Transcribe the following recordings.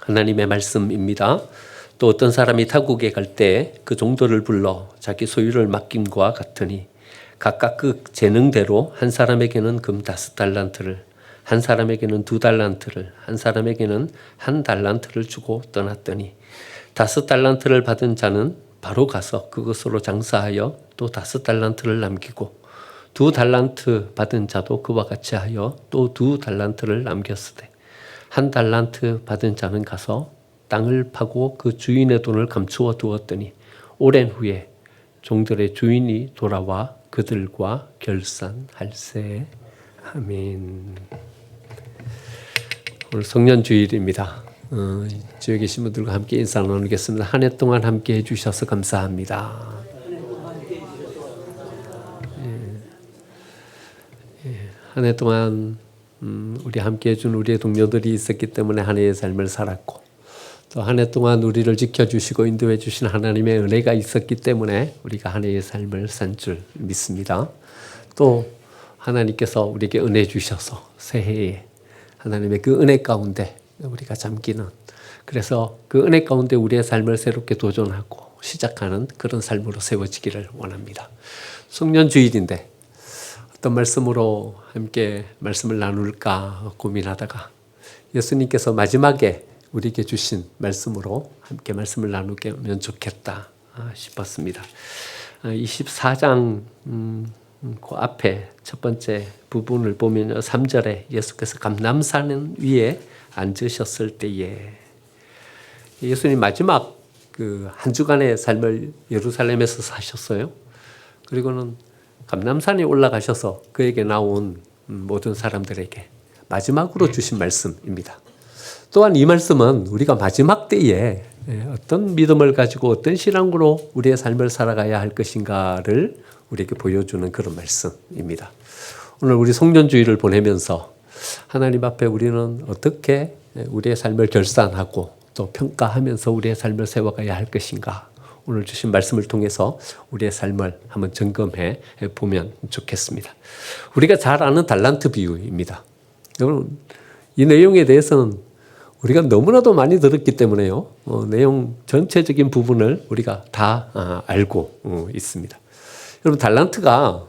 하나님의 말씀입니다. 또 어떤 사람이 타국에 갈 때 그 종들을 불러 자기 소유를 맡김과 같으니 각각 그 재능대로 한 사람에게는 금 5달란트를, 한 사람에게는 2달란트를, 한 사람에게는 1달란트를 주고 떠났더니 5달란트를 받은 자는 바로 가서 그것으로 장사하여 또 5달란트를 남기고 2달란트 받은 자도 그와 같이 하여 또 2달란트를 남겼으되 1달란트 받은 자는 가서 땅을 파고 그 주인의 돈을 감추어 두었더니 오랜 후에 종들의 주인이 돌아와 그들과 결산할세. 아멘. 오늘 성년주일입니다. 주에 계신 분들과 함께 인사 나누겠습니다. 한 해 동안 함께 해주셔서 감사합니다. 한 해 동안 우리 함께 해준 우리의 동료들이 있었기 때문에 한 해의 삶을 살았고, 또 한 해 동안 우리를 지켜주시고 인도해 주신 하나님의 은혜가 있었기 때문에 우리가 한 해의 삶을 산 줄 믿습니다. 또 하나님께서 우리에게 은혜 주셔서 새해에 하나님의 그 은혜 가운데 우리가 잠기는, 그래서 그 은혜 가운데 우리의 삶을 새롭게 도전하고 시작하는 그런 삶으로 세워지기를 원합니다. 성년주일인데 어떤 말씀으로 함께 말씀을 나눌까 고민하다가 예수님께서 마지막에 우리에게 주신 말씀으로 함께 말씀을 나누면 좋겠다 싶었습니다. 24장 그 앞에 첫 번째 부분을 보면 3절에 예수께서 감람산 위에 앉으셨을 때에, 예수님 마지막 그 한 주간의 삶을 예루살렘에서 사셨어요. 그리고는 감람산에 올라가셔서 그에게 나온 모든 사람들에게 마지막으로 주신 말씀입니다. 또한 이 말씀은 우리가 마지막 때에 어떤 믿음을 가지고 어떤 신앙으로 우리의 삶을 살아가야 할 것인가를 우리에게 보여주는 그런 말씀입니다. 오늘 우리 성년주일을 보내면서 하나님 앞에 우리는 어떻게 우리의 삶을 결산하고 또 평가하면서 우리의 삶을 세워가야 할 것인가, 오늘 주신 말씀을 통해서 우리의 삶을 한번 점검해 보면 좋겠습니다. 우리가 잘 아는 달란트 비유입니다. 여러분, 이 내용에 대해서는 우리가 너무나도 많이 들었기 때문에요. 내용 전체적인 부분을 우리가 다 알고 있습니다. 여러분, 달란트가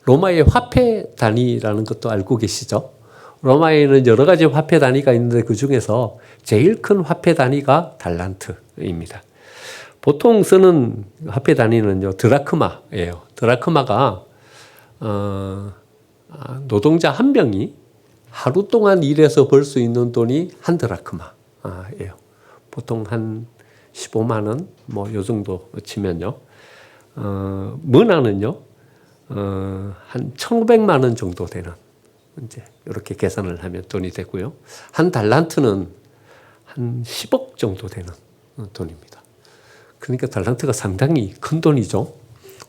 로마의 화폐 단위라는 것도 알고 계시죠? 로마에는 여러 가지 화폐 단위가 있는데 그 중에서 제일 큰 화폐 단위가 달란트입니다. 보통 쓰는 화폐 단위는요, 드라크마예요. 드라크마가 노동자 한 명이 하루 동안 일해서 벌 수 있는 돈이 한 드라크마예요. 보통 한 15만 원, 뭐 요 정도 치면요. 문화는요, 한 1,500만 원 정도 되는, 이제 이렇게 계산을 하면 돈이 되고요. 한 달란트는 한 10억 정도 되는 돈입니다. 그러니까 달란트가 상당히 큰 돈이죠.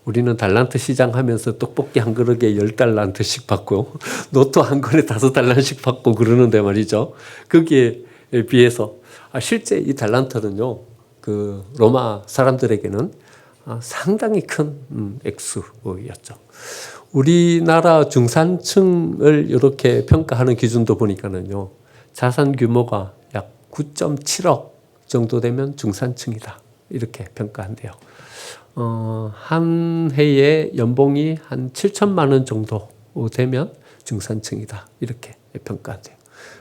우리는 달란트 시장 하면서 떡볶이 한 그릇에 10달란트씩 받고 노트 한 권에 5달란트씩 받고 그러는데 말이죠. 거기에 비해서 실제 이 달란트는요, 그 로마 사람들에게는 상당히 큰 액수였죠. 우리나라 중산층을 이렇게 평가하는 기준도 보니까는요, 자산 규모가 약 9.7억 정도 되면 중산층이다, 이렇게 평가한대요. 한 해에 연봉이 한 7천만 원 정도 되면 중산층이다, 이렇게 평가한대요.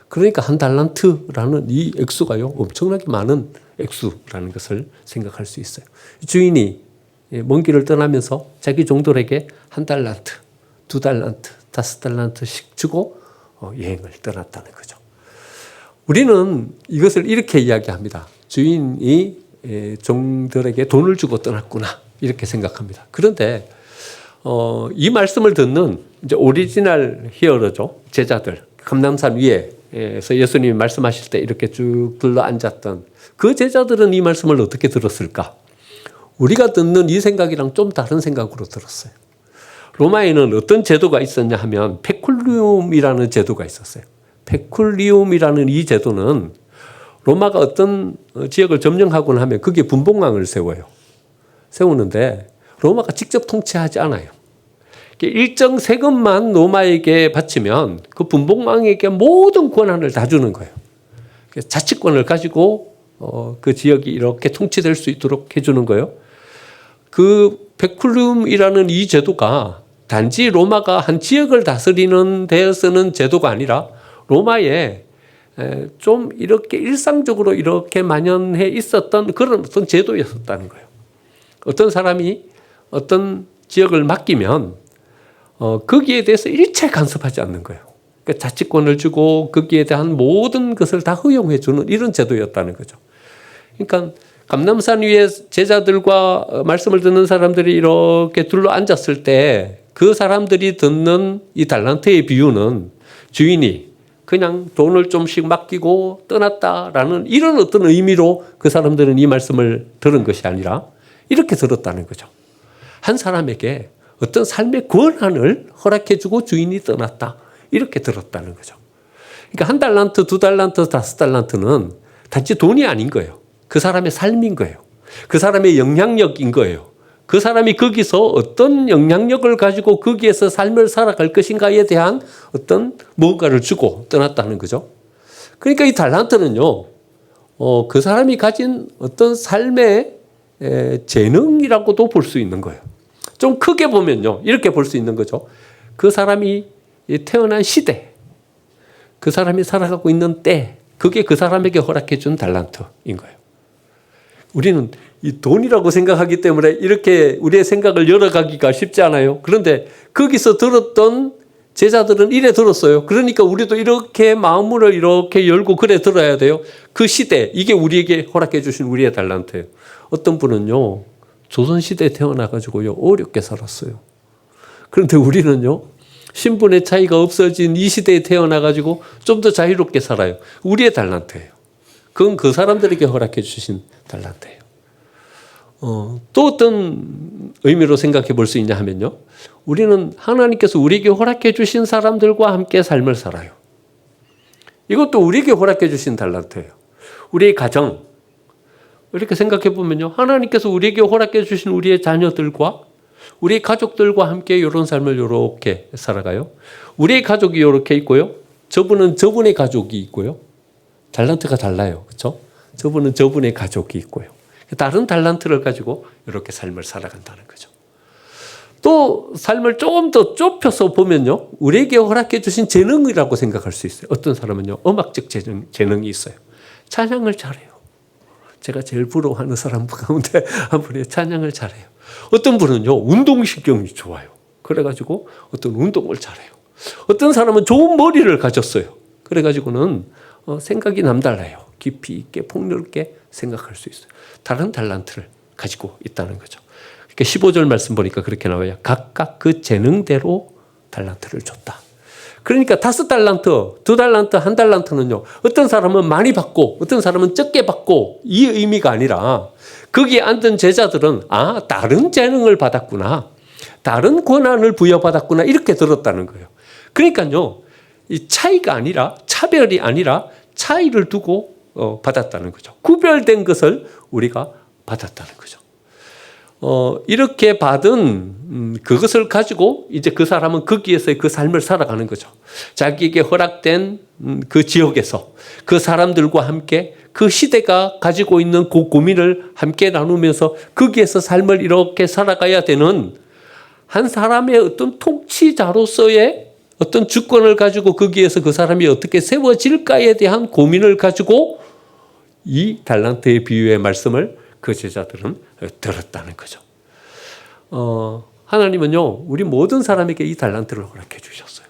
그러니까 한 달란트라는 이 액수가요, 엄청나게 많은 액수라는 것을 생각할 수 있어요. 주인이 먼 길을 떠나면서 자기 종들에게 1달란트, 2달란트, 5달란트씩 주고 여행을 떠났다는 거죠. 우리는 이것을 이렇게 이야기합니다. 주인이 종들에게 돈을 주고 떠났구나, 이렇게 생각합니다. 그런데 이 말씀을 듣는 이제 오리지널 히어로죠, 제자들, 감람산 위에서 예수님이 말씀하실 때 이렇게 쭉 둘러 앉았던 그 제자들은 이 말씀을 어떻게 들었을까? 우리가 듣는 이 생각이랑 좀 다른 생각으로 들었어요. 로마에는 어떤 제도가 있었냐 하면 페쿨리움이라는 제도가 있었어요. 페쿨리움이라는 이 제도는 로마가 어떤 지역을 점령하고 나면 거기에 분봉왕을 세우는데 로마가 직접 통치하지 않아요. 일정 세금만 로마에게 바치면 그 분봉왕에게 모든 권한을 다 주는 거예요. 자치권을 가지고 그 지역이 이렇게 통치될 수 있도록 해주는 거예요. 그 베쿨룸이라는 이 제도가 단지 로마가 한 지역을 다스리는 데에 쓰는 제도가 아니라 로마에 좀 이렇게 일상적으로 이렇게 만연해 있었던 그런 어떤 제도였었다는 거예요. 어떤 사람이 어떤 지역을 맡기면 거기에 대해서 일체 간섭하지 않는 거예요. 그러니까 자치권을 주고 거기에 대한 모든 것을 다 허용해 주는 이런 제도였다는 거죠. 그러니까 감람산 위에 제자들과 말씀을 듣는 사람들이 이렇게 둘러 앉았을 때 그 사람들이 듣는 이 달란트의 비유는 주인이 그냥 돈을 좀씩 맡기고 떠났다라는 이런 어떤 의미로 그 사람들은 이 말씀을 들은 것이 아니라 이렇게 들었다는 거죠. 한 사람에게 어떤 삶의 권한을 허락해 주고 주인이 떠났다. 이렇게 들었다는 거죠. 그러니까 1달란트, 2달란트, 5달란트는 단지 돈이 아닌 거예요. 그 사람의 삶인 거예요. 그 사람의 영향력인 거예요. 그 사람이 거기서 어떤 영향력을 가지고 거기에서 삶을 살아갈 것인가에 대한 어떤 뭔가를 주고 떠났다는 거죠. 그러니까 이 달란트는요, 그 사람이 가진 어떤 삶의 재능이라고도 볼 수 있는 거예요. 좀 크게 보면요, 이렇게 볼 수 있는 거죠. 그 사람이 태어난 시대, 그 사람이 살아가고 있는 때, 그게 그 사람에게 허락해 준 달란트인 거예요. 우리는 이 돈이라고 생각하기 때문에 이렇게 우리의 생각을 열어가기가 쉽지 않아요. 그런데 거기서 들었던 제자들은 이래 들었어요. 그러니까 우리도 이렇게 마음을 이렇게 열고 그래 들어야 돼요. 그 시대, 이게 우리에게 허락해 주신 우리의 달란트예요. 어떤 분은요, 조선시대에 태어나가지고요, 어렵게 살았어요. 그런데 우리는요, 신분의 차이가 없어진 이 시대에 태어나가지고 좀 더 자유롭게 살아요. 우리의 달란트예요. 그건 그 사람들에게 허락해 주신 달란트예요. 또 어떤 의미로 생각해 볼 수 있냐 하면요, 우리는 하나님께서 우리에게 허락해 주신 사람들과 함께 삶을 살아요. 이것도 우리에게 허락해 주신 달란트예요. 우리의 가정, 이렇게 생각해 보면요, 하나님께서 우리에게 허락해 주신 우리의 자녀들과 우리의 가족들과 함께 이런 삶을 이렇게 살아가요. 우리의 가족이 이렇게 있고요, 저분은 저분의 가족이 있고요. 달란트가 달라요. 그렇죠? 저분은 저분의 가족이 있고요. 다른 달란트를 가지고 이렇게 삶을 살아간다는 거죠. 또 삶을 조금 더 좁혀서 보면요, 우리에게 허락해 주신 재능이라고 생각할 수 있어요. 어떤 사람은요, 음악적 재능이 있어요. 찬양을 잘해요. 제가 제일 부러워하는 사람 가운데 한 분이 찬양을 잘해요. 어떤 분은요, 운동신경이 좋아요. 그래가지고 어떤 운동을 잘해요. 어떤 사람은 좋은 머리를 가졌어요. 그래가지고는 생각이 남달라요. 깊이 있게 폭넓게 생각할 수 있어요. 다른 달란트를 가지고 있다는 거죠. 그러니까 15절 말씀 보니까 그렇게 나와요. 각각 그 재능대로 달란트를 줬다. 그러니까 5달란트, 2달란트, 1달란트는요, 어떤 사람은 많이 받고 어떤 사람은 적게 받고 이 의미가 아니라 거기에 앉은 제자들은 다른 재능을 받았구나, 다른 권한을 부여받았구나, 이렇게 들었다는 거예요. 그러니까요, 이 차이가 아니라, 차별이 아니라 차이를 두고 받았다는 거죠. 구별된 것을 우리가 받았다는 거죠. 이렇게 받은 그것을 가지고 이제 그 사람은 거기에서의 그 삶을 살아가는 거죠. 자기에게 허락된 그 지역에서 그 사람들과 함께 그 시대가 가지고 있는 그 고민을 함께 나누면서 거기에서 삶을 이렇게 살아가야 되는 한 사람의 어떤 통치자로서의 어떤 주권을 가지고 거기에서 그 사람이 어떻게 세워질까에 대한 고민을 가지고 이 달란트의 비유의 말씀을 그 제자들은 들었다는 거죠. 하나님은요, 우리 모든 사람에게 이 달란트를 허락해 주셨어요.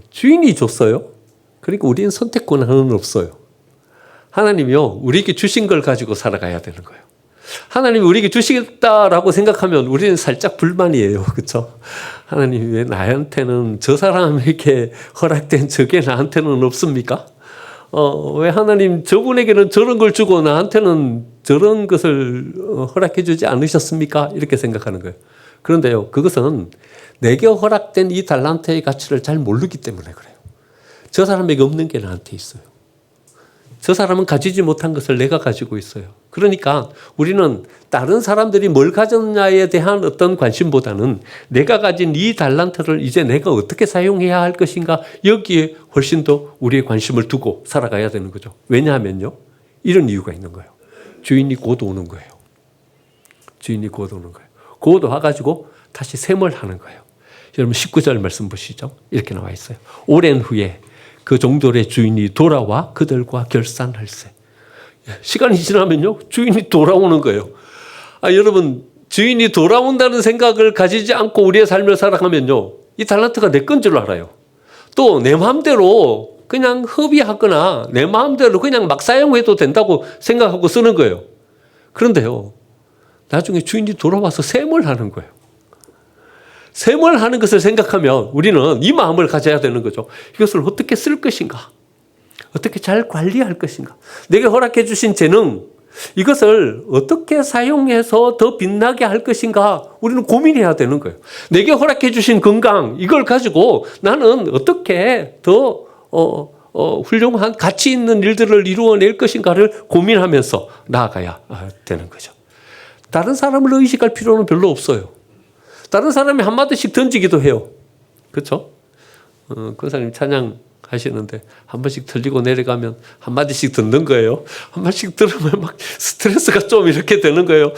주인이 줬어요. 그러니까 우리는 선택 권한은 없어요. 하나님이요, 우리에게 주신 걸 가지고 살아가야 되는 거예요. 하나님이 우리에게 주시겠다라고 생각하면 우리는 살짝 불만이에요. 그렇죠? 하나님, 왜 나한테는, 저 사람에게 허락된 저게 나한테는 없습니까? 왜 하나님 저분에게는 저런 걸 주고 나한테는 저런 것을 허락해 주지 않으셨습니까? 이렇게 생각하는 거예요. 그런데요, 그것은 내게 허락된 이 달란트의 가치를 잘 모르기 때문에 그래요. 저 사람에게 없는 게 나한테 있어요. 저 사람은 가지지 못한 것을 내가 가지고 있어요. 그러니까 우리는 다른 사람들이 뭘 가졌냐에 대한 어떤 관심보다는 내가 가진 이 달란트를 이제 내가 어떻게 사용해야 할 것인가, 여기에 훨씬 더 우리의 관심을 두고 살아가야 되는 거죠. 왜냐하면요, 이런 이유가 있는 거예요. 주인이 곧 오는 거예요. 주인이 곧 오는 거예요. 곧 와가지고 다시 셈을 하는 거예요. 여러분 19절 말씀 보시죠. 이렇게 나와 있어요. 오랜 후에 그 종들의 주인이 돌아와 그들과 결산할세. 시간이 지나면요, 주인이 돌아오는 거예요. 여러분, 주인이 돌아온다는 생각을 가지지 않고 우리의 삶을 살아가면요, 이 달란트가 내 건 줄 알아요. 또 내 마음대로 그냥 허비하거나 내 마음대로 그냥 막 사용해도 된다고 생각하고 쓰는 거예요. 그런데요, 나중에 주인이 돌아와서 셈을 하는 거예요. 셈을 하는 것을 생각하면 우리는 이 마음을 가져야 되는 거죠. 이것을 어떻게 쓸 것인가? 어떻게 잘 관리할 것인가? 내게 허락해 주신 재능, 이것을 어떻게 사용해서 더 빛나게 할 것인가? 우리는 고민해야 되는 거예요. 내게 허락해 주신 건강, 이걸 가지고 나는 어떻게 더 훌륭한 가치 있는 일들을 이루어낼 것인가를 고민하면서 나아가야 되는 거죠. 다른 사람을 의식할 필요는 별로 없어요. 다른 사람이 한마디씩 던지기도 해요. 그렇죠? 그 사람이 찬양 하시는데 한 번씩 들리고 내려가면 한마디씩 듣는 거예요. 한마디씩 들으면 막 스트레스가 좀 이렇게 되는 거예요.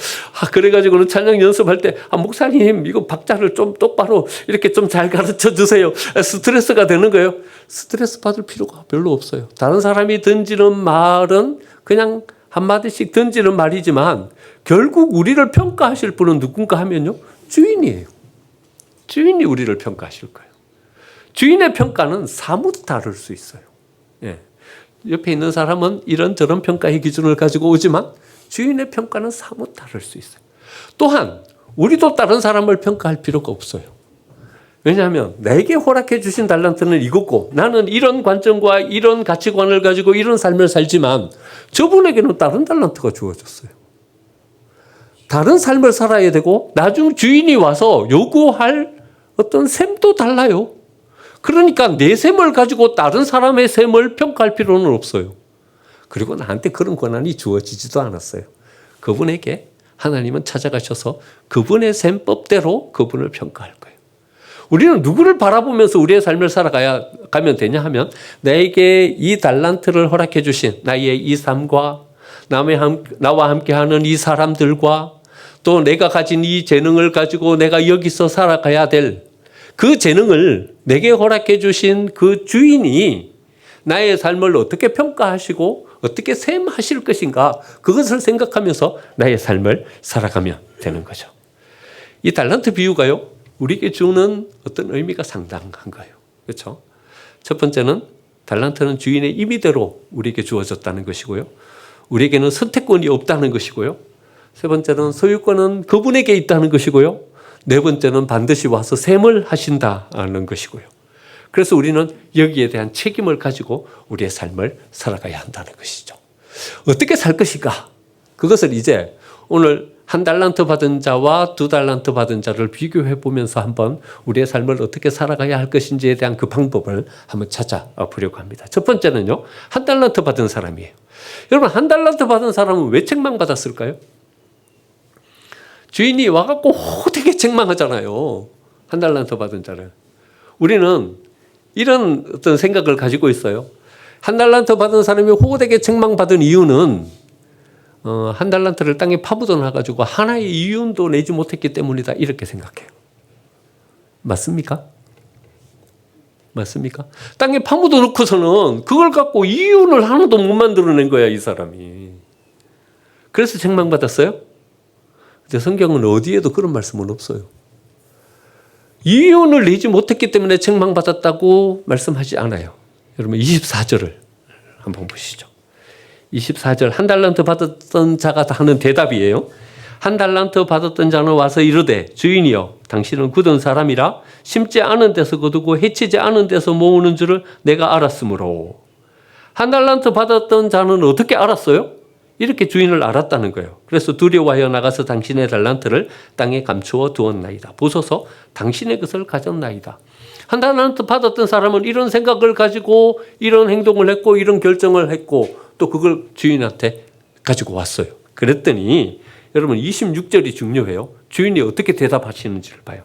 그래가지고는 찬양 연습할 때, 목사님, 이거 박자를 좀 똑바로 이렇게 좀 잘 가르쳐 주세요. 스트레스가 되는 거예요. 스트레스 받을 필요가 별로 없어요. 다른 사람이 던지는 말은 그냥 한마디씩 던지는 말이지만 결국 우리를 평가하실 분은 누군가 하면요, 주인이에요. 주인이 우리를 평가하실 거예요. 주인의 평가는 사뭇 다를 수 있어요. 예. 옆에 있는 사람은 이런저런 평가의 기준을 가지고 오지만 주인의 평가는 사뭇 다를 수 있어요. 또한 우리도 다른 사람을 평가할 필요가 없어요. 왜냐하면 내게 허락해 주신 달란트는 이거고 나는 이런 관점과 이런 가치관을 가지고 이런 삶을 살지만 저분에게는 다른 달란트가 주어졌어요. 다른 삶을 살아야 되고 나중 주인이 와서 요구할 어떤 셈도 달라요. 그러니까 내 셈을 가지고 다른 사람의 셈을 평가할 필요는 없어요. 그리고 나한테 그런 권한이 주어지지도 않았어요. 그분에게 하나님은 찾아가셔서 그분의 셈법대로 그분을 평가할 거예요. 우리는 누구를 바라보면서 우리의 삶을 살아가면 되냐 하면 나에게 이 달란트를 허락해 주신 나의 이 삶과 나와 함께하는 이 사람들과 또 내가 가진 이 재능을 가지고 내가 여기서 살아가야 될 그 재능을 내게 허락해 주신 그 주인이 나의 삶을 어떻게 평가하시고 어떻게 셈하실 것인가, 그것을 생각하면서 나의 삶을 살아가면 되는 거죠. 이 달란트 비유가요, 우리에게 주는 어떤 의미가 상당한 거예요. 그렇죠? 첫 번째는 달란트는 주인의 임의대로 우리에게 주어졌다는 것이고요. 우리에게는 선택권이 없다는 것이고요. 세 번째는 소유권은 그분에게 있다는 것이고요. 네 번째는 반드시 와서 셈을 하신다는 것이고요. 그래서 우리는 여기에 대한 책임을 가지고 우리의 삶을 살아가야 한다는 것이죠. 어떻게 살 것인가? 그것을 이제 오늘 1달란트 받은 자와 2달란트 받은 자를 비교해 보면서 한번 우리의 삶을 어떻게 살아가야 할 것인지에 대한 그 방법을 한번 찾아보려고 합니다. 첫 번째는요, 1달란트 받은 사람이에요. 여러분, 1달란트 받은 사람은 왜 책망받았을까요? 주인이 와갖고 되게 책망하잖아요. 1달란트 받은 자를. 우리는 이런 어떤 생각을 가지고 있어요. 1달란트 받은 사람이 호되게 책망받은 이유는 1달란트를 땅에 파묻어 놔가지고 하나의 이윤도 내지 못했기 때문이다, 이렇게 생각해요. 맞습니까? 맞습니까? 땅에 파묻어 놓고서는 그걸 갖고 이윤을 하나도 못 만들어낸 거야, 이 사람이. 그래서 책망받았어요? 근데 성경은 어디에도 그런 말씀은 없어요. 이윤을 내지 못했기 때문에 책망받았다고 말씀하지 않아요. 여러분 24절을 한번 보시죠. 24절, 1달란트 받았던 자가 하는 대답이에요. 1달란트 받았던 자는 와서 이르되 주인이여 당신은 굳은 사람이라 심지 않은 데서 거두고 해치지 않은 데서 모으는 줄을 내가 알았으므로. 1달란트 받았던 자는 어떻게 알았어요? 이렇게 주인을 알았다는 거예요. 그래서 두려워하여 나가서 당신의 달란트를 땅에 감추어 두었나이다. 보소서 당신의 것을 가졌나이다. 1달란트 받았던 사람은 이런 생각을 가지고 이런 행동을 했고 이런 결정을 했고 또 그걸 주인한테 가지고 왔어요. 그랬더니 여러분 26절이 중요해요. 주인이 어떻게 대답하시는지를 봐요.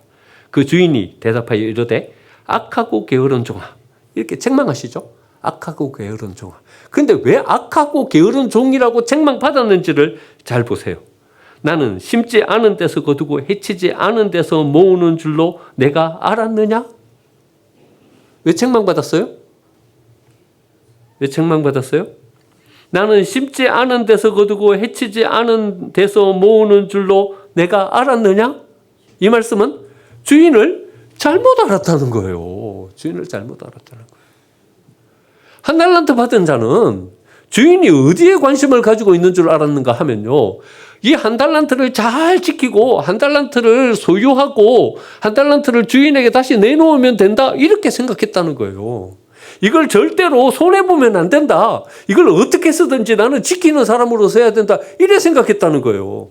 그 주인이 대답하여 이르되 악하고 게으른 종아. 이렇게 책망하시죠. 악하고 게으른 종아. 근데 왜 악하고 게으른 종이라고 책망받았는지를 잘 보세요. 나는 심지 않은 데서 거두고 해치지 않은 데서 모으는 줄로 내가 알았느냐? 왜 책망받았어요? 왜 책망받았어요? 나는 심지 않은 데서 거두고 해치지 않은 데서 모으는 줄로 내가 알았느냐? 이 말씀은 주인을 잘못 알았다는 거예요. 주인을 잘못 알았다는 거예요. 한 달란트 받은 자는 주인이 어디에 관심을 가지고 있는 줄 알았는가 하면요. 이 한 달란트를 잘 지키고 한 달란트를 소유하고 한 달란트를 주인에게 다시 내놓으면 된다. 이렇게 생각했다는 거예요. 이걸 절대로 손해보면 안 된다. 이걸 어떻게 쓰든지 나는 지키는 사람으로서 해야 된다. 이래 생각했다는 거예요.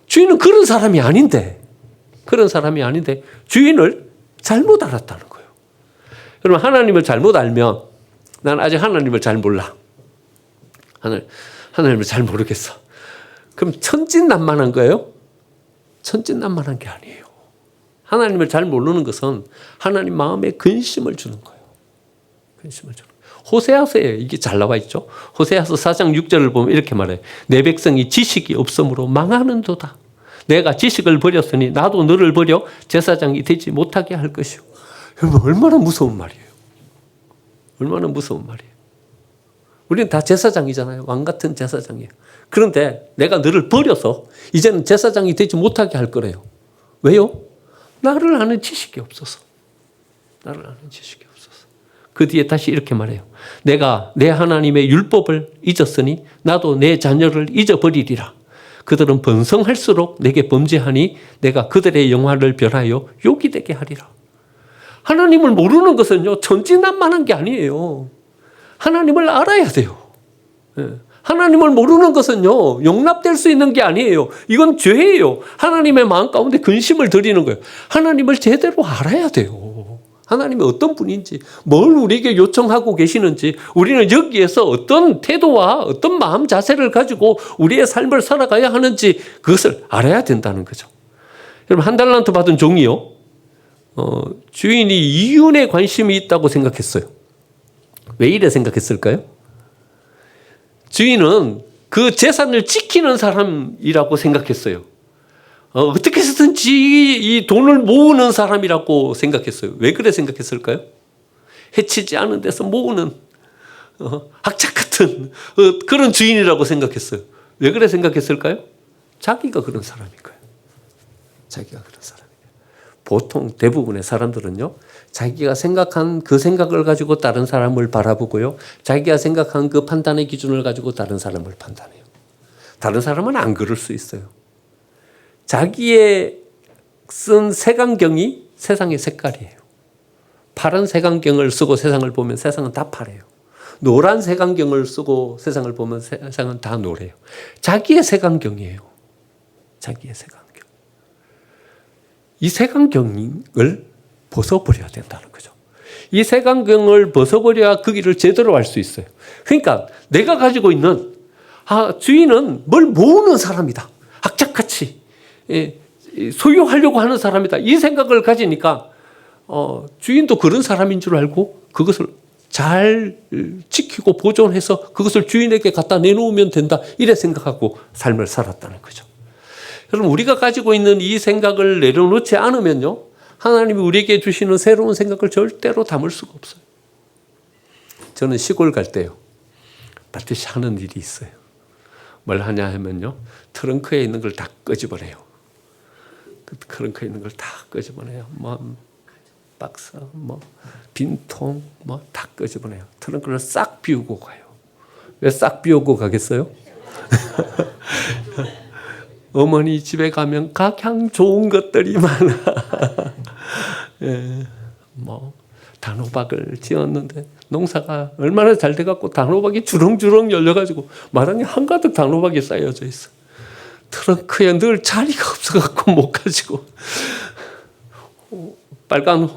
주인은 그런 사람이 아닌데 주인을 잘못 알았다는 거예요. 여러분 하나님을 잘못 알면 난 아직 하나님을 잘 몰라. 하나님을 잘 모르겠어. 그럼 천진난만한 거예요? 천진난만한 게 아니에요. 하나님을 잘 모르는 것은 하나님 마음에 근심을 주는 거예요. 근심을 주는 거예요. 호세아서에 이게 잘 나와 있죠. 호세아서 4장 6절을 보면 이렇게 말해요. 내 백성이 지식이 없으므로 망하는도다. 내가 지식을 버렸으니 나도 너를 버려 제사장이 되지 못하게 할 것이요. 여러분 얼마나 무서운 말이에요. 얼마나 무서운 말이에요. 우리는 다 제사장이잖아요. 왕 같은 제사장이에요. 그런데 내가 너를 버려서 이제는 제사장이 되지 못하게 할 거래요. 왜요? 나를 아는 지식이 없어서. 나를 아는 지식이 없어서. 그 뒤에 다시 이렇게 말해요. 내가 내 하나님의 율법을 잊었으니 나도 내 자녀를 잊어버리리라. 그들은 번성할수록 내게 범죄하니 내가 그들의 영화를 변하여 욕이 되게 하리라. 하나님을 모르는 것은요, 천진난만한 게 아니에요. 하나님을 알아야 돼요. 하나님을 모르는 것은요, 용납될 수 있는 게 아니에요. 이건 죄예요. 하나님의 마음 가운데 근심을 드리는 거예요. 하나님을 제대로 알아야 돼요. 하나님이 어떤 분인지, 뭘 우리에게 요청하고 계시는지, 우리는 여기에서 어떤 태도와 어떤 마음 자세를 가지고 우리의 삶을 살아가야 하는지 그것을 알아야 된다는 거죠. 여러분, 한 달란트 받은 종이요, 주인이 이윤에 관심이 있다고 생각했어요. 왜 이래 생각했을까요? 주인은 그 재산을 지키는 사람이라고 생각했어요. 어떻게 해서든지 이 돈을 모으는 사람이라고 생각했어요. 왜 그래 생각했을까요? 해치지 않은 데서 모으는 악착 같은 그런 주인이라고 생각했어요. 왜 그래 생각했을까요? 자기가 그런 사람인 거예요. 자기가 그런 사람이에요. 보통 대부분의 사람들은요, 자기가 생각한 그 생각을 가지고 다른 사람을 바라보고요, 자기가 생각한 그 판단의 기준을 가지고 다른 사람을 판단해요. 다른 사람은 안 그럴 수 있어요. 자기의 쓴 색안경이 세상의 색깔이에요. 파란 색안경을 쓰고 세상을 보면 세상은 다 파래요. 노란 색안경을 쓰고 세상을 보면 세상은 다 노래요. 자기의 색안경이에요. 자기의 색안경. 이 색안경을 벗어버려야 된다는 거죠. 이 색안경을 벗어버려야 그 길을 제대로 알 수 있어요. 그러니까 내가 가지고 있는 주인은 뭘 모으는 사람이다. 악착같이 소유하려고 하는 사람이다. 이 생각을 가지니까 주인도 그런 사람인 줄 알고 그것을 잘 지키고 보존해서 그것을 주인에게 갖다 내놓으면 된다. 이래 생각하고 삶을 살았다는 거죠. 여러분, 우리가 가지고 있는 이 생각을 내려놓지 않으면요, 하나님이 우리에게 주시는 새로운 생각을 절대로 담을 수가 없어요. 저는 시골 갈 때요, 반드시 하는 일이 있어요. 뭘 하냐 하면요, 트렁크에 있는 걸 다 끄집어내요. 그 트렁크에 있는 걸 다 끄집어내요. 박스, 빈통, 다 끄집어내요. 트렁크를 싹 비우고 가요. 왜 싹 비우고 가겠어요? 어머니 집에 가면 각향 좋은 것들이 많아. 단호박을 지었는데 농사가 얼마나 잘 돼갖고 단호박이 주렁주렁 열려가지고 마당에 한가득 단호박이 쌓여져 있어. 트렁크에 늘 자리가 없어갖고 못 가지고 빨간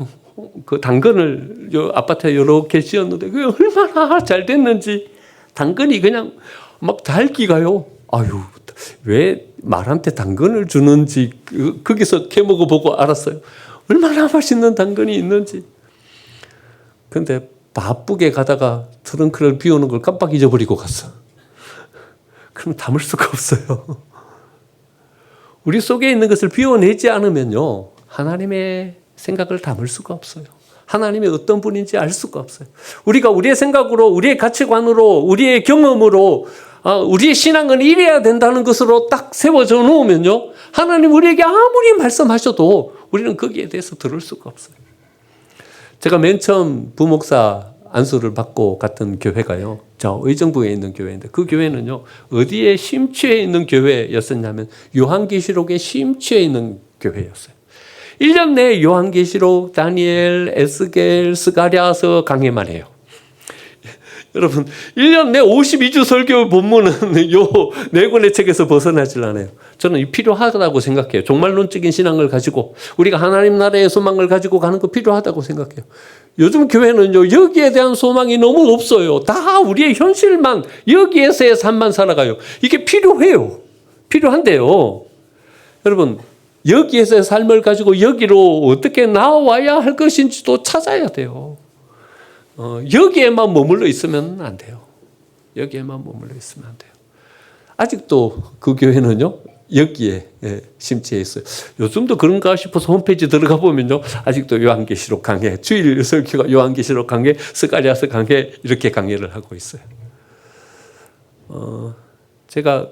그 당근을 아파트에 이렇게 지었는데 그게 얼마나 잘 됐는지 당근이 그냥 막 달기가요. 아유, 왜 말한테 당근을 주는지 거기서 캐먹어보고 알았어요. 얼마나 맛있는 당근이 있는지. 근데 바쁘게 가다가 트렁크를 비우는 걸 깜빡 잊어버리고 갔어. 그럼 담을 수가 없어요. 우리 속에 있는 것을 비워내지 않으면요, 하나님의 생각을 담을 수가 없어요. 하나님이 어떤 분인지 알 수가 없어요. 우리가 우리의 생각으로, 우리의 가치관으로, 우리의 경험으로, 우리의 신앙은 이래야 된다는 것으로 딱 세워져 놓으면요, 하나님 우리에게 아무리 말씀하셔도 우리는 거기에 대해서 들을 수가 없어요. 제가 맨 처음 부목사 안수를 받고 갔던 교회가요, 저 의정부에 있는 교회인데, 그 교회는요, 어디에 심취해 있는 교회였었냐면 요한계시록에 심취해 있는 교회였어요. 1년 내에 요한계시록, 다니엘, 에스겔, 스가랴서 강해만 해요. 여러분, 1년 내 52주 설교 본문은 요 네 권의 책에서 벗어나질 않아요. 저는 필요하다고 생각해요. 종말론적인 신앙을 가지고 우리가 하나님 나라의 소망을 가지고 가는 거 필요하다고 생각해요. 요즘 교회는요, 여기에 대한 소망이 너무 없어요. 다 우리의 현실만, 여기에서의 삶만 살아가요. 이게 필요해요. 필요한데요, 여러분, 여기에서의 삶을 가지고 여기로 어떻게 나와야 할 것인지도 찾아야 돼요. 여기에만 머물러 있으면 안 돼요. 여기에만 머물러 있으면 안 돼요. 아직도 그 교회는요, 여기에 심취해 있어요. 요즘도 그런가 싶어서 홈페이지 들어가 보면요, 아직도 요한계시록 강해, 주일 설교가 요한계시록 강해, 스가랴서 강해, 이렇게 강해를 하고 있어요. 제가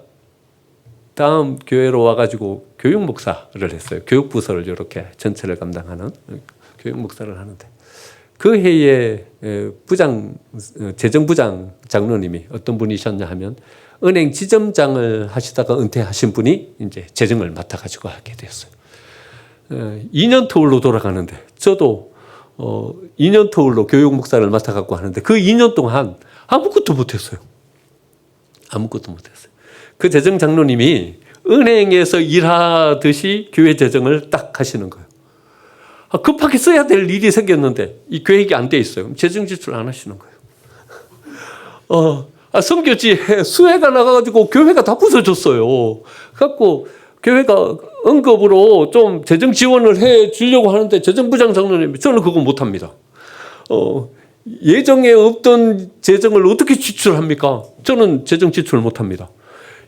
다음 교회로 와가지고 교육 목사를 했어요. 교육 부서를 이렇게 전체를 감당하는 교육 목사를 하는데, 그 해에 재정부장 장로님이 어떤 분이셨냐 하면, 은행 지점장을 하시다가 은퇴하신 분이 이제 재정을 맡아가지고 하게 됐어요. 2년 터울로 돌아가는데, 저도 2년 터울로 교육 목사를 맡아갖고 하는데, 그 2년 동안 아무것도 못했어요. 아무것도 못했어요. 그 재정 장로님이 은행에서 일하듯이 교회 재정을 딱 하시는 거예요. 급하게 써야 될 일이 생겼는데 이 계획이 안 돼 있어요. 재정 지출 안 하시는 거예요. 선교지에 수해가 나가가지고 교회가 다 부서졌어요. 그래갖고 교회가 응급으로 좀 재정 지원을 해 주려고 하는데, 재정부장 장로님이 저는 그거 못합니다. 예정에 없던 재정을 어떻게 지출합니까? 저는 재정 지출 못합니다.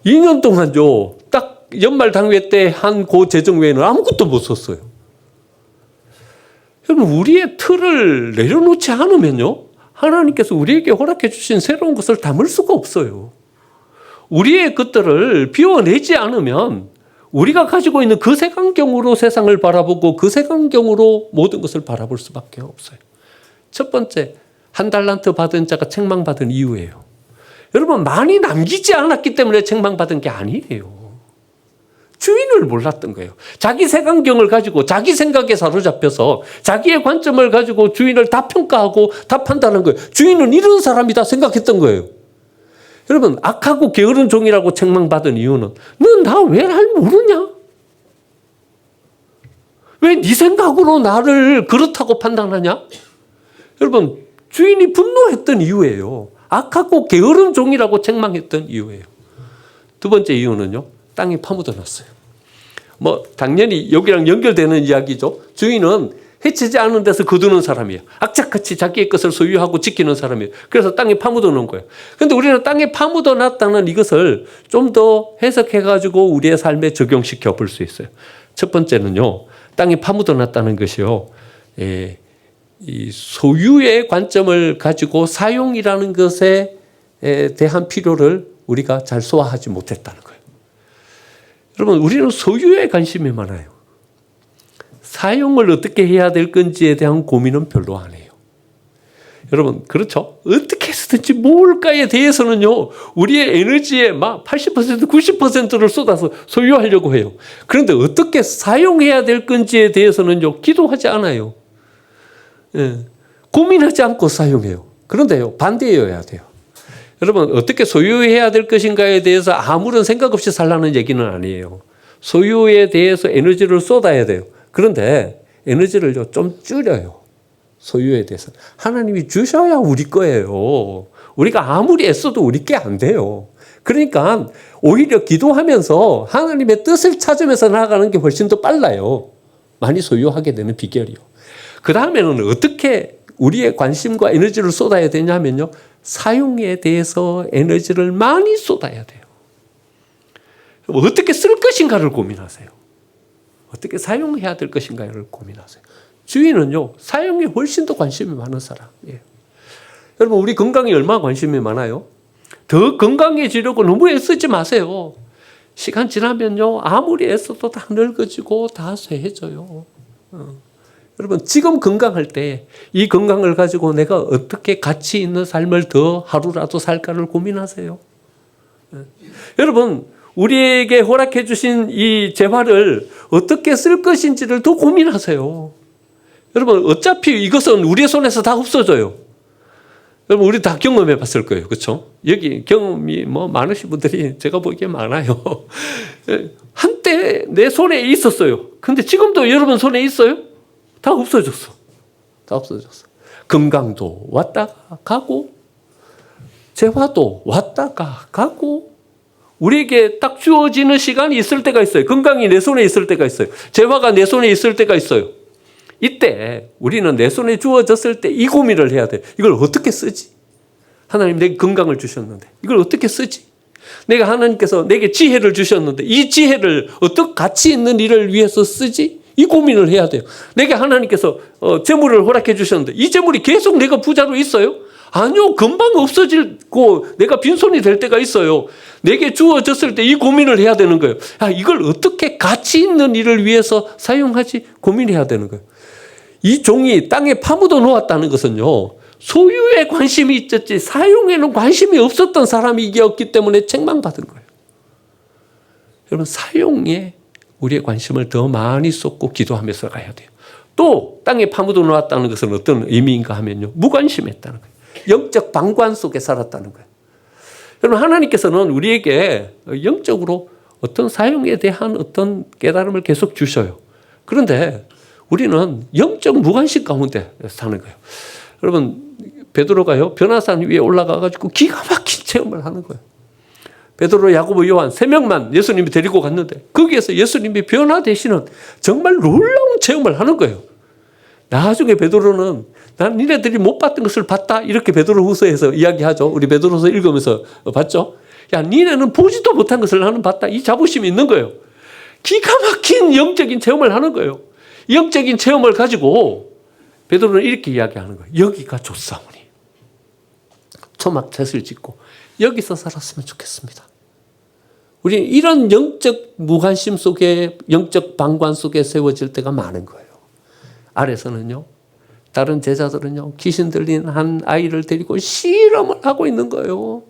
2년 동안요, 딱 연말 당회 때 한 그 재정 외에는 아무것도 못 썼어요. 여러분, 우리의 틀을 내려놓지 않으면요, 하나님께서 우리에게 허락해 주신 새로운 것을 담을 수가 없어요. 우리의 것들을 비워내지 않으면 우리가 가지고 있는 그 색안경으로 세상을 바라보고 그 색안경으로 모든 것을 바라볼 수밖에 없어요. 첫 번째, 1달란트 받은 자가 책망받은 이유예요. 여러분, 많이 남기지 않았기 때문에 책망받은 게 아니에요. 주인을 몰랐던 거예요. 자기 색안경을 가지고 자기 생각에 사로잡혀서 자기의 관점을 가지고 주인을 다 평가하고 다 판단한 거예요. 주인은 이런 사람이다 생각했던 거예요. 여러분, 악하고 게으른 종이라고 책망받은 이유는, 넌 나 왜 날 모르냐? 왜 네 생각으로 나를 그렇다고 판단하냐? 여러분, 주인이 분노했던 이유예요. 악하고 게으른 종이라고 책망했던 이유예요. 두 번째 이유는요, 땅에 파묻어놨어요. 당연히 여기랑 연결되는 이야기죠. 주인은 해치지 않은 데서 거두는 사람이에요. 악착같이 자기의 것을 소유하고 지키는 사람이에요. 그래서 땅에 파묻어 놓은 거예요. 그런데 우리는 땅에 파묻어 놨다는 이것을 좀 더 해석해가지고 우리의 삶에 적용시켜 볼 수 있어요. 첫 번째는요, 땅에 파묻어 놨다는 것이요, 이 소유의 관점을 가지고 사용이라는 것에 대한 필요를 우리가 잘 소화하지 못했다는 거예요. 여러분, 우리는 소유에 관심이 많아요. 사용을 어떻게 해야 될 건지에 대한 고민은 별로 안 해요. 여러분, 그렇죠? 어떻게 해서든지 뭘까에 대해서는요, 우리의 에너지의 막 80%, 90%를 쏟아서 소유하려고 해요. 그런데 어떻게 사용해야 될 건지에 대해서는요, 기도하지 않아요. 고민하지 않고 사용해요. 그런데요, 반대여야 돼요. 여러분, 어떻게 소유해야 될 것인가에 대해서 아무런 생각 없이 살라는 얘기는 아니에요. 소유에 대해서 에너지를 쏟아야 돼요. 그런데 에너지를 좀 줄여요. 소유에 대해서. 하나님이 주셔야 우리 거예요. 우리가 아무리 애써도 우리 게 안 돼요. 그러니까 오히려 기도하면서 하나님의 뜻을 찾으면서 나아가는 게 훨씬 더 빨라요. 많이 소유하게 되는 비결이요. 그 다음에는 어떻게 우리의 관심과 에너지를 쏟아야 되냐면요. 사용에 대해서 에너지를 많이 쏟아야 돼요. 어떻게 쓸 것인가를 고민하세요. 어떻게 사용해야 될 것인가를 고민하세요. 주인은요, 사용에 훨씬 더 관심이 많은 사람이에요. 여러분, 우리 건강에 얼마나 관심이 많아요? 더 건강해지려고 너무 애쓰지 마세요. 시간 지나면요, 아무리 애써도 다 늙어지고 다 쇠해져요. 여러분, 지금 건강할 때 이 건강을 가지고 내가 어떻게 가치 있는 삶을 더 하루라도 살까를 고민하세요. 여러분, 우리에게 허락해 주신 이 재화를 어떻게 쓸 것인지를 더 고민하세요. 여러분, 어차피 이것은 우리의 손에서 다 없어져요. 여러분, 우리 다 경험해 봤을 거예요. 그렇죠? 여기 경험이 많으신 분들이 제가 보기에 많아요. 한때 내 손에 있었어요. 근데 지금도 여러분 손에 있어요? 다 없어졌어. 다 없어졌어. 건강도 왔다가 가고, 재화도 왔다가 가고, 우리에게 딱 주어지는 시간이 있을 때가 있어요. 건강이 내 손에 있을 때가 있어요. 재화가 내 손에 있을 때가 있어요. 이때 우리는 내 손에 주어졌을 때 이 고민을 해야 돼. 이걸 어떻게 쓰지? 하나님 내게 건강을 주셨는데 이걸 어떻게 쓰지? 내가 하나님께서 내게 지혜를 주셨는데 이 지혜를 어떻게 가치 있는 일을 위해서 쓰지? 이 고민을 해야 돼요. 내게 하나님께서 재물을 허락해 주셨는데 이 재물이 계속 내가 부자로 있어요? 아니요. 금방 없어지고 내가 빈손이 될 때가 있어요. 내게 주어졌을 때 이 고민을 해야 되는 거예요. 이걸 어떻게 가치 있는 일을 위해서 사용하지? 고민해야 되는 거예요. 이 종이 땅에 파묻어 놓았다는 것은요, 소유에 관심이 있었지 사용에는 관심이 없었던 사람이었기 때문에 책망받은 거예요. 여러분, 사용에 우리의 관심을 더 많이 쏟고 기도하면서 가야 돼요. 또 땅에 파묻어 놓았다는 것은 어떤 의미인가 하면요, 무관심했다는 거예요. 영적 방관 속에 살았다는 거예요. 여러분, 하나님께서는 우리에게 영적으로 어떤 사용에 대한 어떤 깨달음을 계속 주셔요. 그런데 우리는 영적 무관심 가운데 사는 거예요. 여러분, 베드로가요, 변화산 위에 올라가가지고 기가 막힌 체험을 하는 거예요. 베드로, 야고보, 요한 3명만 예수님이 데리고 갔는데 거기에서 예수님이 변화되시는 정말 놀라운 체험을 하는 거예요. 나중에 베드로는 난 니네들이 못 봤던 것을 봤다 이렇게 베드로후서에서 이야기하죠. 우리 베드로후서 읽으면서 봤죠. 야, 니네는 보지도 못한 것을 나는 봤다. 이 자부심이 있는 거예요. 기가 막힌 영적인 체험을 하는 거예요. 영적인 체험을 가지고 베드로는 이렇게 이야기하는 거예요. 여기가 좋사오니 초막셋을 짓고 여기서 살았으면 좋겠습니다. 우리는 이런 영적 무관심 속에, 영적 방관 속에 세워질 때가 많은 거예요. 아래서는요, 다른 제자들은요, 귀신 들린 한 아이를 데리고 실험을 하고 있는 거예요.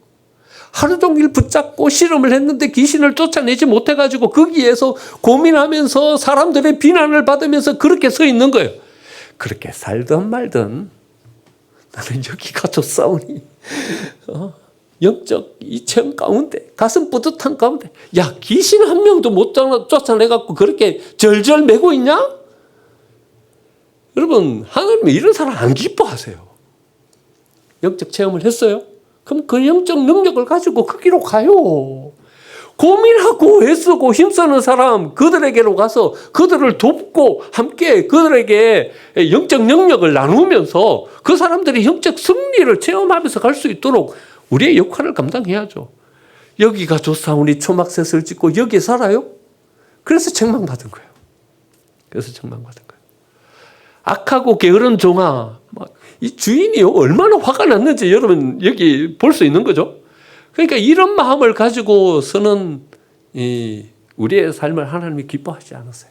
하루 종일 붙잡고 실험을 했는데 귀신을 쫓아내지 못해가지고 거기에서 고민하면서 사람들의 비난을 받으면서 그렇게 서 있는 거예요. 그렇게 살든 말든 나는 여기가 좋사오니 영적 이 체험 가운데, 가슴 뿌듯한 가운데, 야, 귀신 한 명도 못 쫓아내갖고 그렇게 절절 매고 있냐? 여러분, 하나님은 이런 사람 안 기뻐하세요. 영적 체험을 했어요? 그럼 그 영적 능력을 가지고 거기로 가요. 고민하고 애쓰고 힘쓰는 사람, 그들에게로 가서 그들을 돕고 함께 그들에게 영적 능력을 나누면서 그 사람들이 영적 승리를 체험하면서 갈 수 있도록 우리의 역할을 감당해야죠. 여기가 좋사오니 초막셋을 짓고 여기에 살아요? 그래서 책망받은 거예요. 그래서 책망받은 거예요. 악하고 게으른 종아, 이 주인이 얼마나 화가 났는지 여러분 여기 볼 수 있는 거죠. 그러니까 이런 마음을 가지고서는 우리의 삶을 하나님이 기뻐하지 않으세요.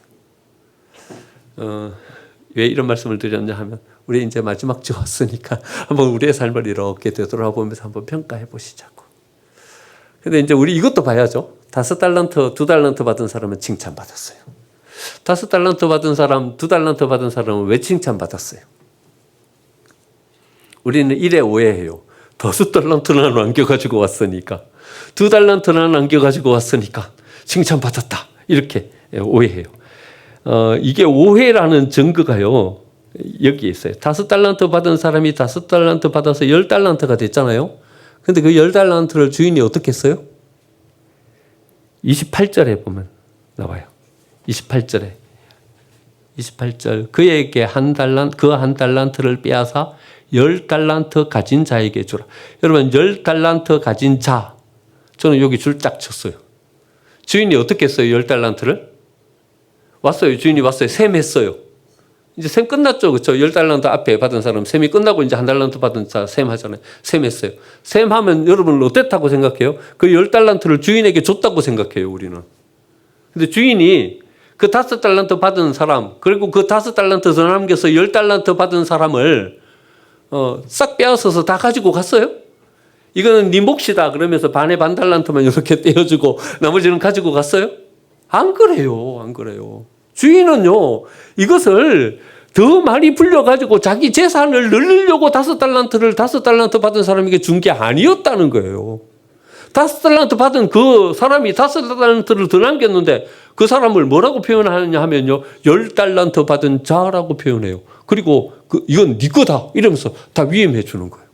왜 이런 말씀을 드렸냐 하면 우리 이제 마지막 주 왔으니까 한번 우리의 삶을 이렇게 되돌아보면서 한번 평가해 보시자고. 근데 이제 우리 이것도 봐야죠. 5달란트, 2달란트 받은 사람은 칭찬받았어요. 5달란트 받은 사람, 2달란트 받은 사람은 왜 칭찬받았어요? 우리는 1에 오해해요. 5달란트나 남겨가지고 왔으니까, 2달란트나 남겨가지고 왔으니까 칭찬받았다. 이렇게 오해해요. 이게 오해라는 증거가요, 여기 있어요. 5달란트 받은 사람이 5달란트 받아서 10달란트가 됐잖아요. 근데 그 10달란트를 주인이 어떻게 했어요? 28절에 보면 나와요. 28절에 28절 그에게 그 한 달란트를 빼앗아 10달란트 가진 자에게 주라. 여러분 10달란트 가진 자 저는 여기 줄 딱 쳤어요. 주인이 어떻게 했어요? 10달란트를 왔어요. 주인이 왔어요. 셈했어요. 이제 셈 끝났죠. 그렇죠? 10달란트 앞에 받은 사람 셈이 끝나고 이제 1달란트 받은 자 셈 하잖아요. 셈했어요. 셈하면 여러분 어땠다고 생각해요? 그 10달란트를 주인에게 줬다고 생각해요. 우리는. 근데 주인이 그 5달란트 받은 사람 그리고 그 5달란트 더 남겨서 10달란트 받은 사람을 싹 빼앗아서 다 가지고 갔어요? 이거는 네 몫이다 그러면서 반에 반 달란트만 이렇게 떼어주고 나머지는 가지고 갔어요? 안 그래요. 안 그래요. 주인은요 이것을 더 많이 불려가지고 자기 재산을 늘리려고 5달란트 받은 사람에게 준 게 아니었다는 거예요. 5달란트 받은 그 사람이 5달란트를 더 남겼는데 그 사람을 뭐라고 표현하느냐 하면요 10달란트 받은 자라고 표현해요. 그리고 이건 네 거다 이러면서 다 위임해 주는 거예요.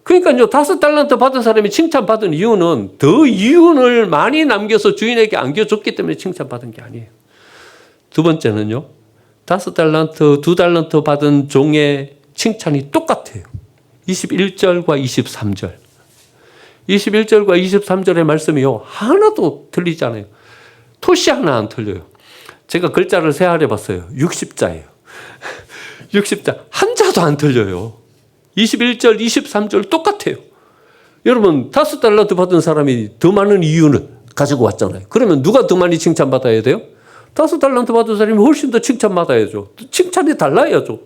그러니까요 5달란트 받은 사람이 칭찬받은 이유는 더 이윤을 많이 남겨서 주인에게 안겨줬기 때문에 칭찬받은 게 아니에요. 두 번째는요 5달란트, 2달란트 받은 종의 칭찬이 똑같아요. 21절과 23절 21절과 23절의 말씀이요 하나도 틀리지 않아요. 토시 하나 안 틀려요. 제가 글자를 세알해 봤어요. 60자예요. 60자 한 자도 안 틀려요. 21절 23절 똑같아요. 여러분 5달란트 받은 사람이 더 많은 이유는 가지고 왔잖아요. 그러면 누가 더 많이 칭찬받아야 돼요? 5달란트 받은 사람이 훨씬 더 칭찬받아야죠. 칭찬이 달라야죠.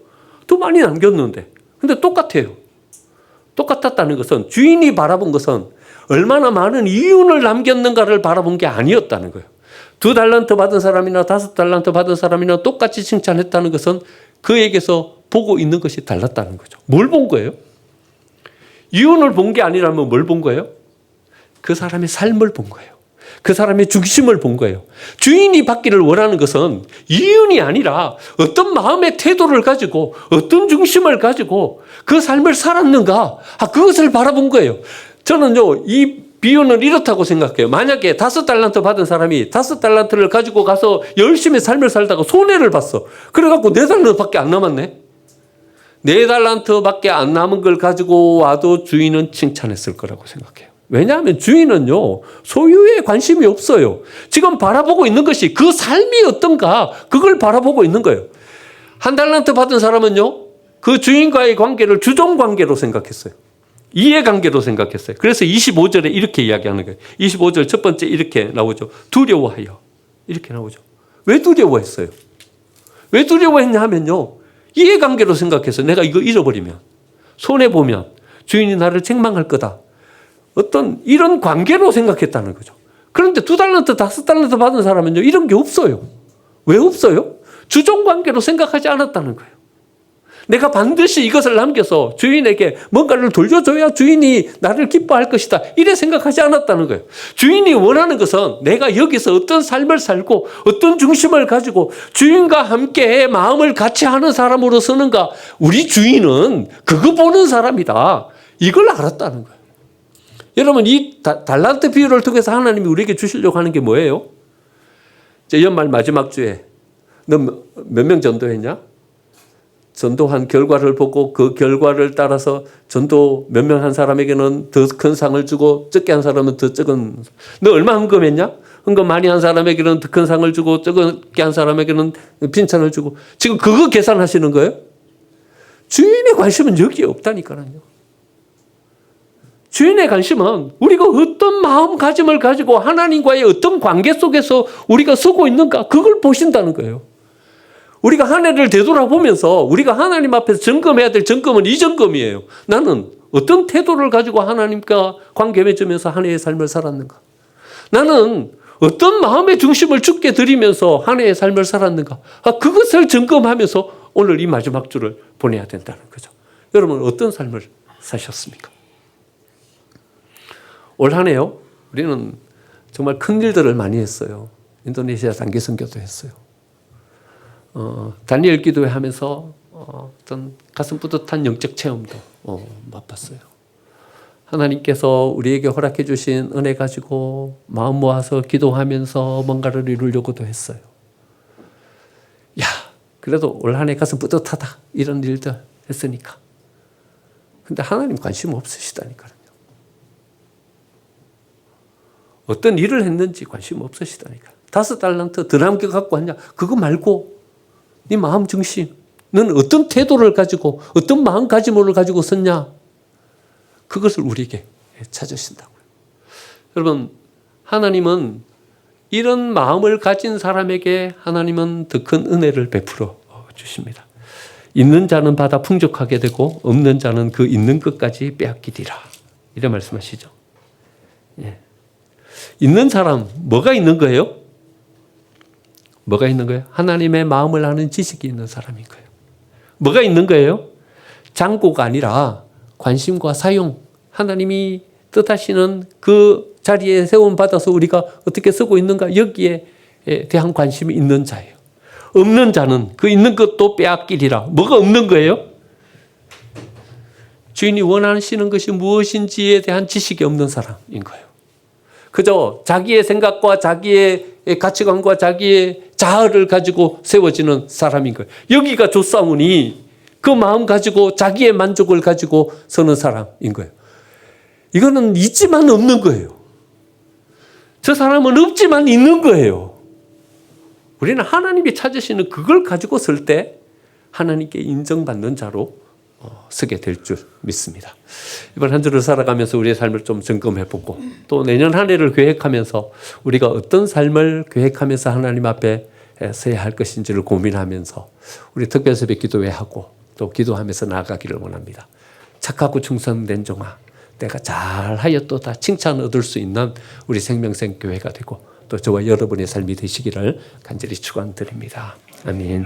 더 많이 남겼는데. 근데 똑같아요. 똑같았다는 것은 주인이 바라본 것은 얼마나 많은 이윤을 남겼는가를 바라본 게 아니었다는 거예요. 2달란트 받은 사람이나 5달란트 받은 사람이나 똑같이 칭찬했다는 것은 그에게서 보고 있는 것이 달랐다는 거죠. 뭘 본 거예요? 이윤을 본 게 아니라면 뭘 본 거예요? 그 사람의 삶을 본 거예요. 그 사람의 중심을 본 거예요. 주인이 받기를 원하는 것은 이윤이 아니라 어떤 마음의 태도를 가지고 어떤 중심을 가지고 그 삶을 살았는가 그것을 바라본 거예요. 저는요 이 비유는 이렇다고 생각해요. 만약에 5달란트 받은 사람이 5달란트를 가지고 가서 열심히 삶을 살다가 손해를 봤어. 그래갖고 4달란트밖에 안 남았네. 4달란트밖에 안 남은 걸 가지고 와도 주인은 칭찬했을 거라고 생각해요. 왜냐하면 주인은요 소유에 관심이 없어요. 지금 바라보고 있는 것이 그 삶이 어떤가 그걸 바라보고 있는 거예요. 1달란트 받은 사람은요 그 주인과의 관계를 주종관계로 생각했어요. 이해관계로 생각했어요. 그래서 25절에 이렇게 이야기하는 거예요. 25절 첫 번째 이렇게 나오죠. 두려워하여 이렇게 나오죠. 왜 두려워했어요? 왜 두려워했냐 하면요 이해관계로 생각해서 내가 이거 잃어버리면 손해보면 주인이 나를 책망할 거다. 어떤 이런 관계로 생각했다는 거죠. 그런데 2달란트, 5달란트 받은 사람은요, 이런 게 없어요. 왜 없어요? 주종관계로 생각하지 않았다는 거예요. 내가 반드시 이것을 남겨서 주인에게 뭔가를 돌려줘야 주인이 나를 기뻐할 것이다. 이래 생각하지 않았다는 거예요. 주인이 원하는 것은 내가 여기서 어떤 삶을 살고 어떤 중심을 가지고 주인과 함께 마음을 같이 하는 사람으로 서는가. 우리 주인은 그거 보는 사람이다. 이걸 알았다는 거예요. 여러분 이 달란트 비유를 통해서 하나님이 우리에게 주시려고 하는 게 뭐예요? 연말 마지막 주에 너 몇 명 전도했냐? 전도한 결과를 보고 그 결과를 따라서 전도 몇 명 한 사람에게는 더 큰 상을 주고 적게 한 사람은 더 적은. 너 얼마 헌금했냐? 헌금 많이 한 사람에게는 더 큰 상을 주고 적게 한 사람에게는 빈찬을 주고. 지금 그거 계산하시는 거예요? 주인의 관심은 여기에 없다니까요. 주인의 관심은 우리가 어떤 마음가짐을 가지고 하나님과의 어떤 관계 속에서 우리가 서고 있는가 그걸 보신다는 거예요. 우리가 한 해를 되돌아보면서 우리가 하나님 앞에서 점검해야 될 점검은 이 점검이에요. 나는 어떤 태도를 가지고 하나님과 관계 맺으면서 한 해의 삶을 살았는가. 나는 어떤 마음의 중심을 주께 드리면서 한 해의 삶을 살았는가. 그것을 점검하면서 오늘 이 마지막 주를 보내야 된다는 거죠. 여러분 어떤 삶을 사셨습니까? 올 한 해요. 우리는 정말 큰 일들을 많이 했어요. 인도네시아 단기 선교도 했어요. 다니엘 기도회 하면서 어떤 가슴 뿌듯한 영적 체험도 맛봤어요. 하나님께서 우리에게 허락해 주신 은혜 가지고 마음 모아서 기도하면서 뭔가를 이루려고도 했어요. 야, 그래도 올 한 해 가서 뿌듯하다. 이런 일들 했으니까. 근데 하나님 관심 없으시다니까요. 어떤 일을 했는지 관심 없으시다니까. 5달란트 더 남겨 갖고 왔냐? 그거 말고 네 마음 중심, 너는 어떤 태도를 가지고 어떤 마음가짐을 가지고 섰냐? 그것을 우리에게 찾으신다고요. 여러분, 하나님은 이런 마음을 가진 사람에게 하나님은 더 큰 은혜를 베풀어 주십니다. 있는 자는 받아 풍족하게 되고 없는 자는 그 있는 것까지 빼앗기리라. 이래 말씀하시죠. 예. 있는 사람 뭐가 있는 거예요? 뭐가 있는 거예요? 하나님의 마음을 아는 지식이 있는 사람인 거예요. 뭐가 있는 거예요? 잔고가 아니라 관심과 사용, 하나님이 뜻하시는 그 자리에 세움받아서 우리가 어떻게 쓰고 있는가, 여기에 대한 관심이 있는 자예요. 없는 자는 그 있는 것도 빼앗기리라. 뭐가 없는 거예요? 주인이 원하시는 것이 무엇인지에 대한 지식이 없는 사람인 거예요. 그저 자기의 생각과 자기의 가치관과 자기의 자아를 가지고 세워지는 사람인 거예요. 여기가 좋사오니 그 마음 가지고 자기의 만족을 가지고 서는 사람인 거예요. 이거는 있지만 없는 거예요. 저 사람은 없지만 있는 거예요. 우리는 하나님이 찾으시는 그걸 가지고 설 때 하나님께 인정받는 자로 서게 될 줄 믿습니다. 이번 한 주를 살아가면서 우리의 삶을 좀 점검해보고 또 내년 한 해를 계획하면서 우리가 어떤 삶을 계획하면서 하나님 앞에 서야 할 것인지를 고민하면서 우리 특별새벽 기도회하고 또 기도하면서 나아가기를 원합니다. 착하고 충성된 종아, 내가 잘하였도다 칭찬 얻을 수 있는 우리 생명생 교회가 되고 또 저와 여러분의 삶이 되시기를 간절히 축원드립니다. 아멘.